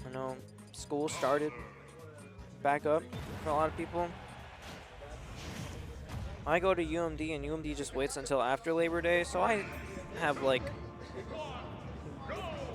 I know school started back up for a lot of people. I go to UMD, and UMD just waits until after Labor Day, so I have, like,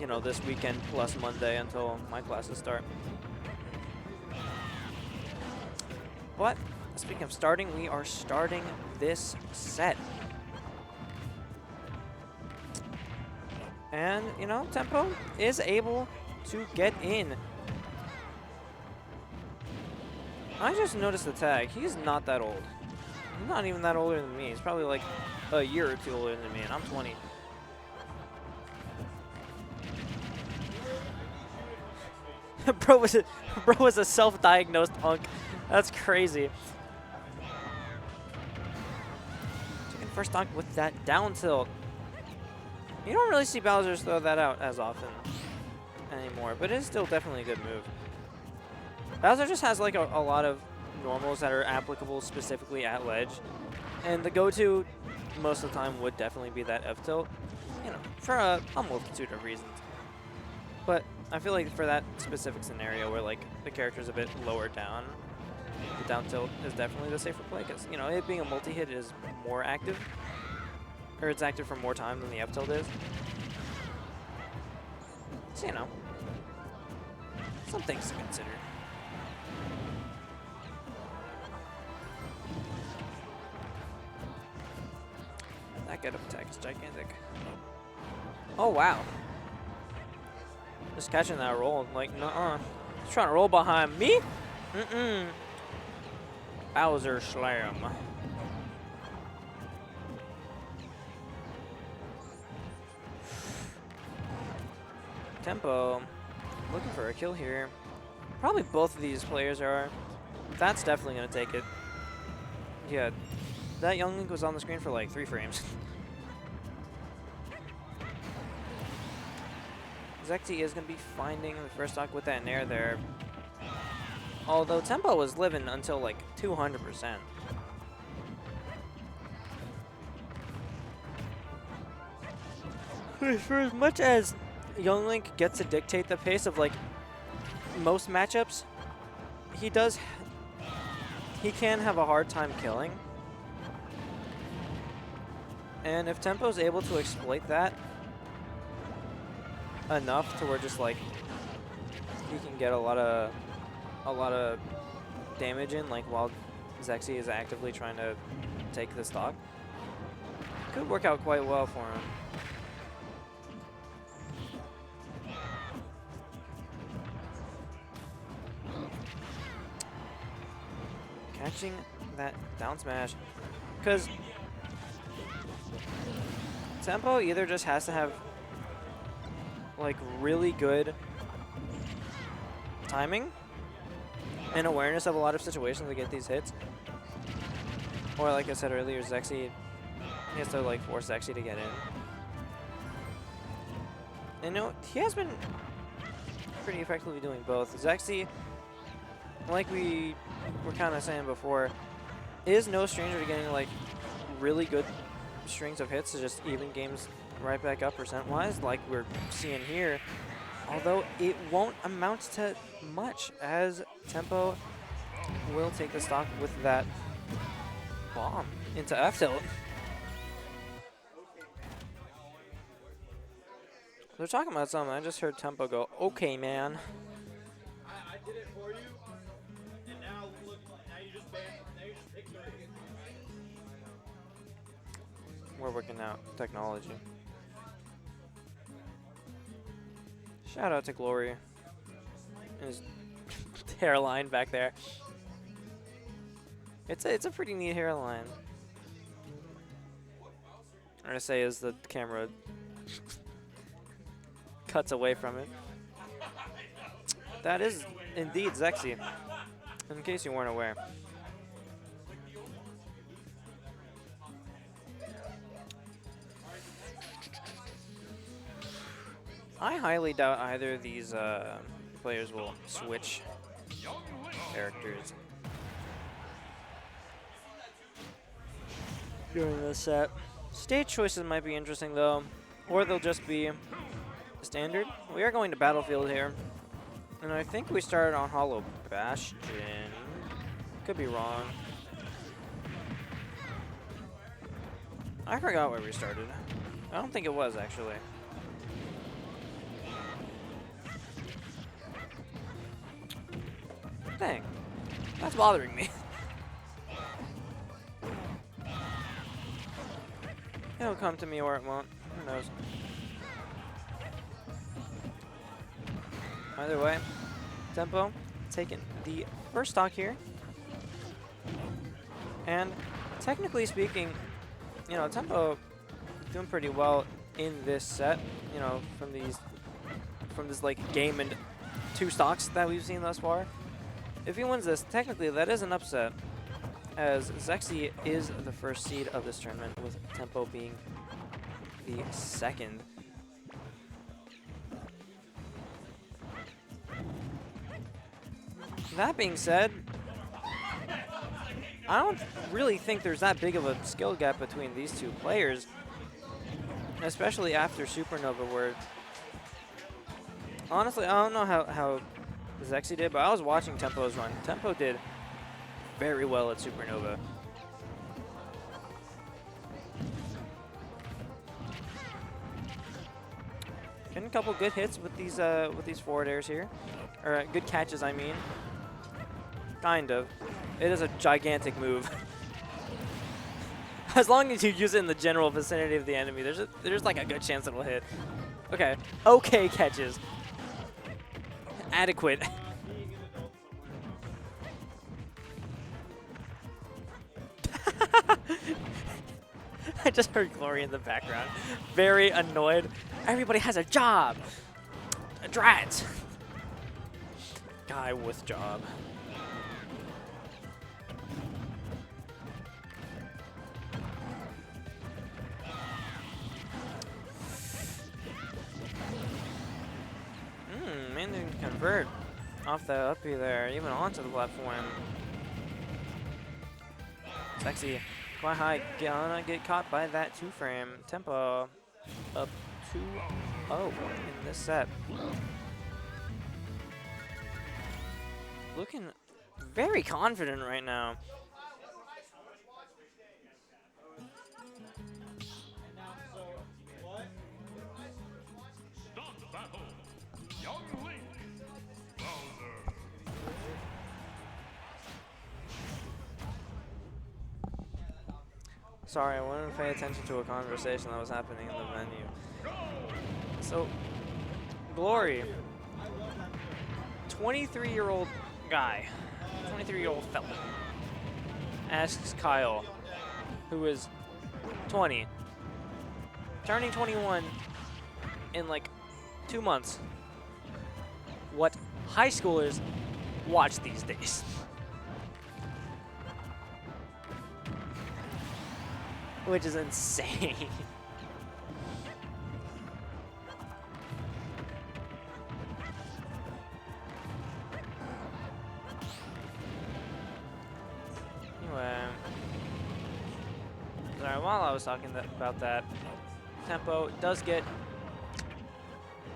you know, this weekend plus Monday until my classes start. But speaking of starting, we are starting this set. And, you know, Tempo is able to get in. I just noticed the tag. He's not that old. He's not even that older than me. He's probably like a year or two older than me, and I'm 20. bro was a self-diagnosed punk. That's crazy. Taking first stock with that down tilt. You don't really see Bowser's throw that out as often anymore, but it is still definitely a good move. Bowser just has like a lot of normals that are applicable specifically at ledge, and the go-to most of the time would definitely be that F tilt, you know, for a multitude of reasons. But I feel like for that specific scenario where like the character's a bit lower down, the down tilt is definitely the safer play, because, you know, it being a multi-hit is more active, or it's active for more time than the F tilt is. So, you know, some things to consider. That get up attack is gigantic. Oh, wow. Just catching that roll, like, nuh-uh. He's trying to roll behind me? Mm-mm. Bowser slam. Tempo looking for a kill here. Probably both of these players are. That's definitely going to take it. Yeah, that Young Link was on the screen for like 3 frames. Zexyyy is going to be finding the first stock with that nair there. Although Tempo was living until like 200%. For as much as Young Link gets to dictate the pace of like most matchups, he can have a hard time killing. And if Tempo's able to exploit that enough to where just like he can get a lot of damage in, like while Zexyyy is actively trying to take the stock, could work out quite well for him. Catching that down smash, because Tempo either just has to have like really good timing and awareness of a lot of situations to get these hits, or like I said earlier, Zexyyy, he has to like force Zexyyy to get in. And no, he has been pretty effectively doing both. Zexyyy, like we were kind of saying before, is no stranger to getting like really good strings of hits to just even games right back up percent-wise, like we're seeing here. Although it won't amount to much, as Tempo will take the stock with that bomb into F tilt. They're talking about something. I just heard Tempo go, "Okay, man." I did it for you, and now look, now you just pick 3. We're working out technology. Shout out to Glory and his hairline back there. It's a pretty neat hairline. I'm gonna say as the camera cuts away from it. That is indeed Zexyyy, in case you weren't aware. I highly doubt either of these players will switch characters during this set. Stage choices might be interesting though, or they'll just be standard. We are going to Battlefield here. And I think we started on Hollow Bastion. Could be wrong. I forgot where we started. I don't think it was, actually. Dang. That's bothering me. It'll come to me or it won't. Who knows? Either way, Tempo taking the first stock here. And technically speaking, you know, Tempo doing pretty well in this set, you know, from this like game and 2 stocks that we've seen thus far. If he wins this, technically that is an upset, as Zexyyy is the first seed of this tournament, with Tempo being the second. That being said, I don't really think there's that big of a skill gap between these 2 players, especially after Supernova, where honestly, I don't know how Zexyyy did, but I was watching Tempo's run. Tempo did very well at Supernova. Getting a couple good hits with these forward airs here, or good catches, I mean. Kind of. It is a gigantic move. As long as you use it in the general vicinity of the enemy, there's like a good chance it'll hit. Okay. Okay catches. Adequate. I just heard Glory in the background. Very annoyed. Everybody has a job. A drat. Guy with job. Man didn't convert off the uppy there, even onto the platform. Zexyyy, quite high, gonna get caught by that 2-frame. Tempo up 2-0 in this set. Looking very confident right now. Sorry, I wanted to pay attention to a conversation that was happening in the venue. So, Glory, 23-year-old guy, 23-year-old fella, asks Kyle, who is 20, turning 21 in like 2 months, what high schoolers watch these days. Which is insane. Anyway, sorry, while I was talking about that, Tempo does get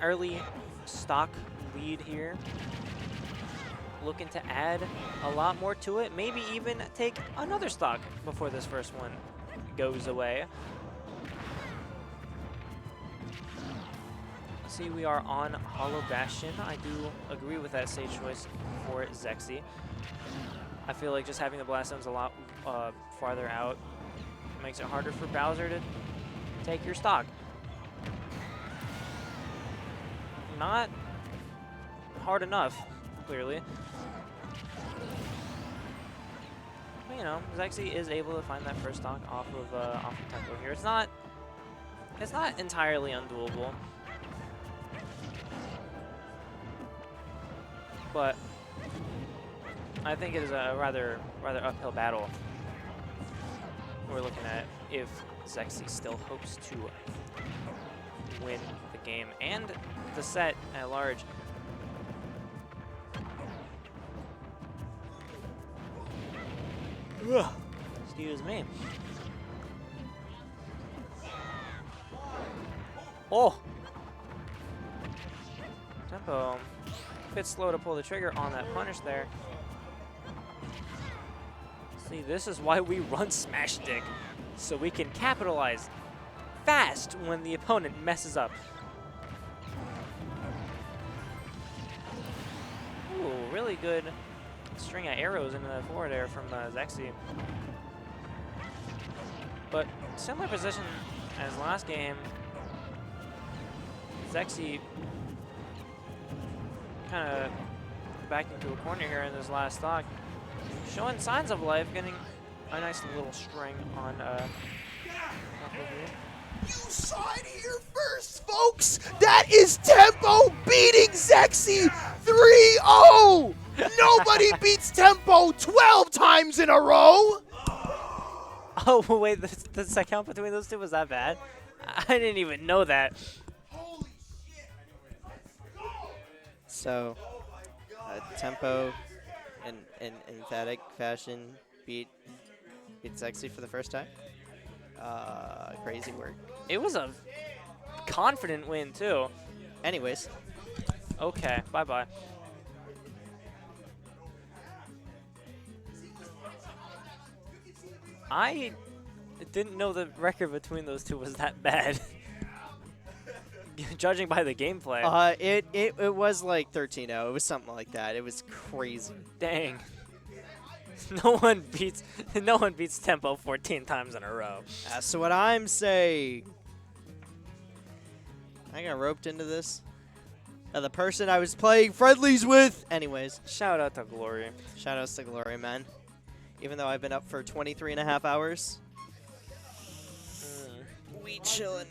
early stock lead here. Looking to add a lot more to it, maybe even take another stock before this first one goes away. See, we are on Hollow Bastion. I do agree with that safe choice for Zexyyy. I feel like just having the blast zones a lot farther out makes it harder for Bowser to take your stock. Not hard enough, clearly. But, you know, Zexyyy is able to find that first stock off of Tempo here. It's not entirely undoable, but I think it is a rather uphill battle we're looking at if Zexyyy still hopes to win the game and the set at large. Ugh. Excuse me. Oh! Tempo bit slow to pull the trigger on that punish there. See, this is why we run Smash Stick, so we can capitalize fast when the opponent messes up. Ooh, really good string of arrows into that forward air from Zexyyy. But similar position as last game, Zexyyy kind of backed into a corner here in this last stock, showing signs of life, getting a nice little string on You saw it here first, folks. That is Tempo beating Zexyyy 3-0. Nobody beats Tempo 12 times in a row. Oh, wait, the count between those two was that bad? I didn't even know that. Holy shit. So, Tempo in emphatic fashion beat Zexyyy for the first time. Crazy work. It was a confident win, too. Anyways, Okay, bye-bye. I didn't know the record between those two was that bad. Judging by the gameplay. it was like 13-0. It was something like that. It was crazy. Dang. No one beats Tempo 14 times in a row. That's what I'm saying. I got roped into this. The person I was playing friendlies with. Anyways, Shout out to Glory. shout outs to Glory, man. Even though I've been up for 23.5 hours. We chillin'.